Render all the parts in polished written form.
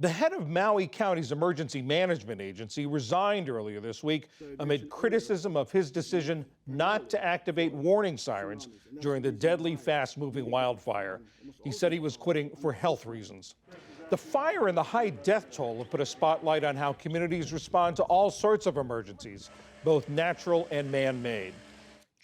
The head of Maui County's emergency management agency resigned earlier this week amid criticism of his decision not to activate warning sirens during the deadly, fast-moving wildfire. He said he was quitting for health reasons. The fire and the high death toll have put a spotlight on how communities respond to all sorts of emergencies, both natural and man-made.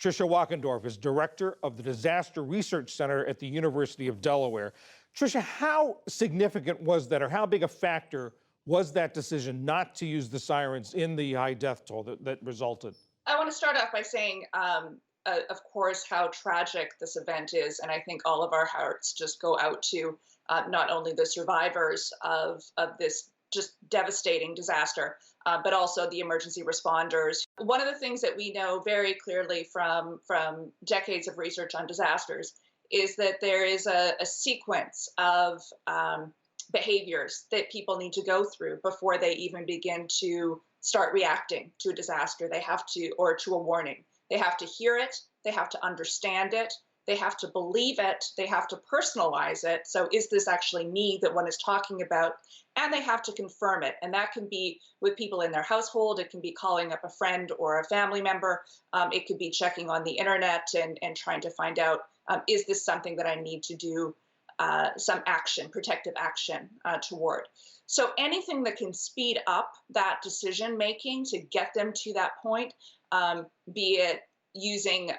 Tricia Wackendorf is director of the Disaster Research Center at the University of Delaware. Tricia, how significant was that, or how big a factor was that decision not to use the sirens in the high death toll that resulted? I want to start off by saying, of course, how tragic this event is. And I think all of our hearts just go out to not only the survivors of this just devastating disaster, but also the emergency responders. One of the things that we know very clearly from decades of research on disasters is that there is a sequence of behaviors that people need to go through before they even begin to start reacting to a disaster. They have to, or to a warning. They have to hear it, they have to understand it, they have to believe it, they have to personalize it. So is this actually me that one is talking about? And they have to confirm it. And that can be with people in their household. It can be calling up a friend or a family member. It could be checking on the internet and trying to find out, is this something that I need to do some action, protective action toward? So anything that can speed up that decision making to get them to that point, be it using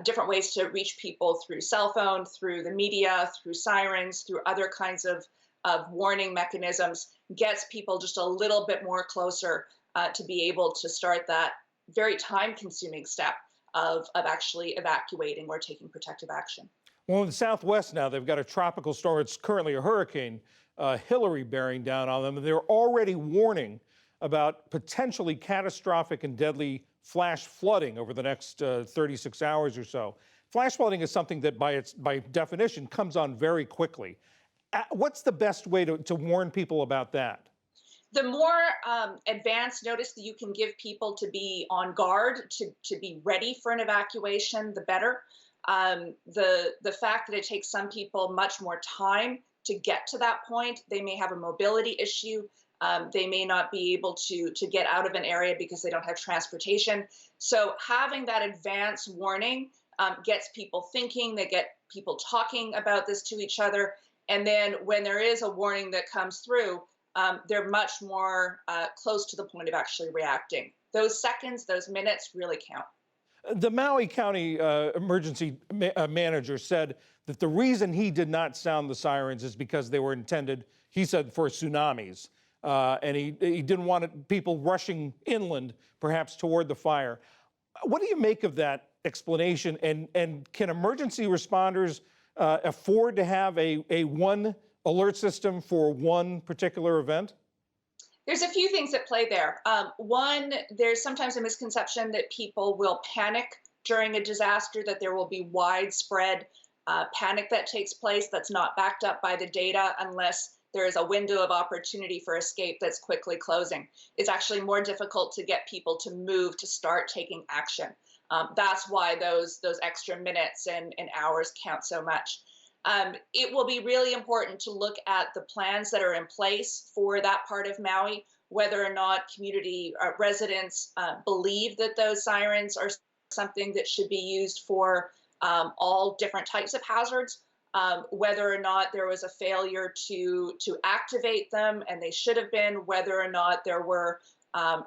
different ways to reach people through cell phone, through the media, through sirens, through other kinds of warning mechanisms, gets people just a little bit more closer to be able to start that very time-consuming step of actually evacuating or taking protective action. Well, in the Southwest now, they've got a tropical storm. It's currently a hurricane, Hillary, bearing down on them. And they're already warning about potentially catastrophic and deadly flash flooding over the next 36 hours or so. Flash flooding is something that by definition comes on very quickly. What's the best way to warn people about that? The more advance notice that you can give people to be on guard, to be ready for an evacuation, the better. The fact that it takes some people much more time to get to that point, they may have a mobility issue. They may not be able to get out of an area because they don't have transportation. So having that advance warning gets people thinking, they get people talking about this to each other. And then when there is a warning that comes through, they're much more close to the point of actually reacting. Those seconds, those minutes really count. The Maui County emergency manager said that the reason he did not sound the sirens is because they were intended, he said, for tsunamis. And he didn't want people rushing inland, perhaps toward the fire. What do you make of that explanation? And can emergency responders afford to have a one alert system for one particular event? There's a few things at play there. One, there's sometimes a misconception that people will panic during a disaster, that there will be widespread panic that takes place that's not backed up by the data unless there is a window of opportunity for escape that's quickly closing. It's actually more difficult to get people to move, to start taking action. That's why those extra minutes and hours count so much. It will be really important to look at the plans that are in place for that part of Maui, whether or not community residents believe that those sirens are something that should be used for all different types of hazards, whether or not there was a failure to activate them, and they should have been, whether or not there were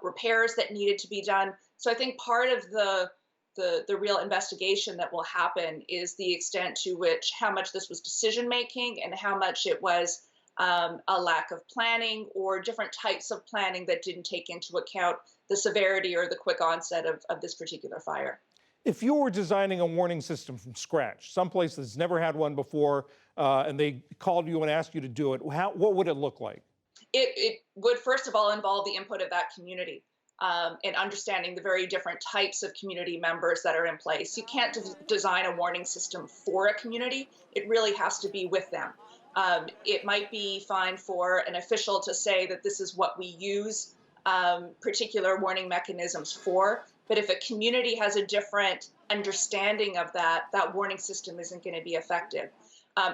repairs that needed to be done. So I think part of the real investigation that will happen is the extent to which how much this was decision making and how much it was a lack of planning or different types of planning that didn't take into account the severity or the quick onset of this particular fire. If you were designing a warning system from scratch, someplace that's never had one before, and they called you and asked you to do it, what would it look like? It would first of all involve the input of that community. And understanding the very different types of community members that are in place. You can't design a warning system for a community. It really has to be with them. It might be fine for an official to say that this is what we use particular warning mechanisms for, but if a community has a different understanding of that, that warning system isn't going to be effective.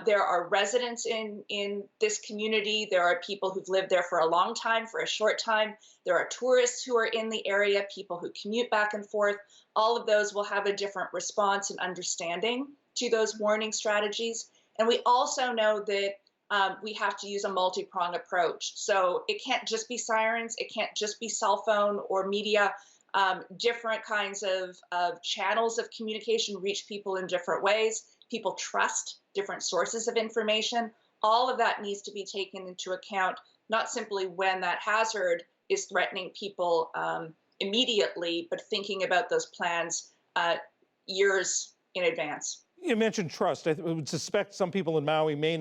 There are residents in this community. There are people who've lived there for a long time, for a short time. There are tourists who are in the area, people who commute back and forth. All of those will have a different response and understanding to those warning strategies. And we also know that we have to use a multi-pronged approach. So it can't just be sirens, it can't just be cell phone or media. Different kinds of channels of communication reach people in different ways. People trust different sources of information. All of that needs to be taken into account, not simply when that hazard is threatening people immediately, but thinking about those plans years in advance. You mentioned trust. I would suspect some people in Maui may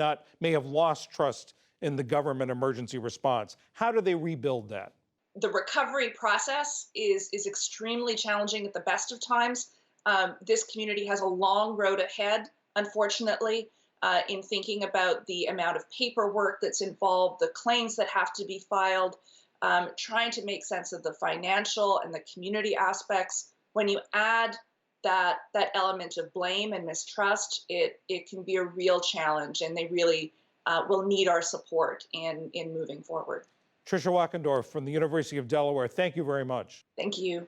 have lost trust in the government emergency response. How do they rebuild that? The recovery process is extremely challenging at the best of times. This community has a long road ahead, unfortunately, in thinking about the amount of paperwork that's involved, the claims that have to be filed, trying to make sense of the financial and the community aspects. When you add that element of blame and mistrust, it can be a real challenge, and they really will need our support in moving forward. Tricia Wachendorf from the University of Delaware, thank you very much. Thank you.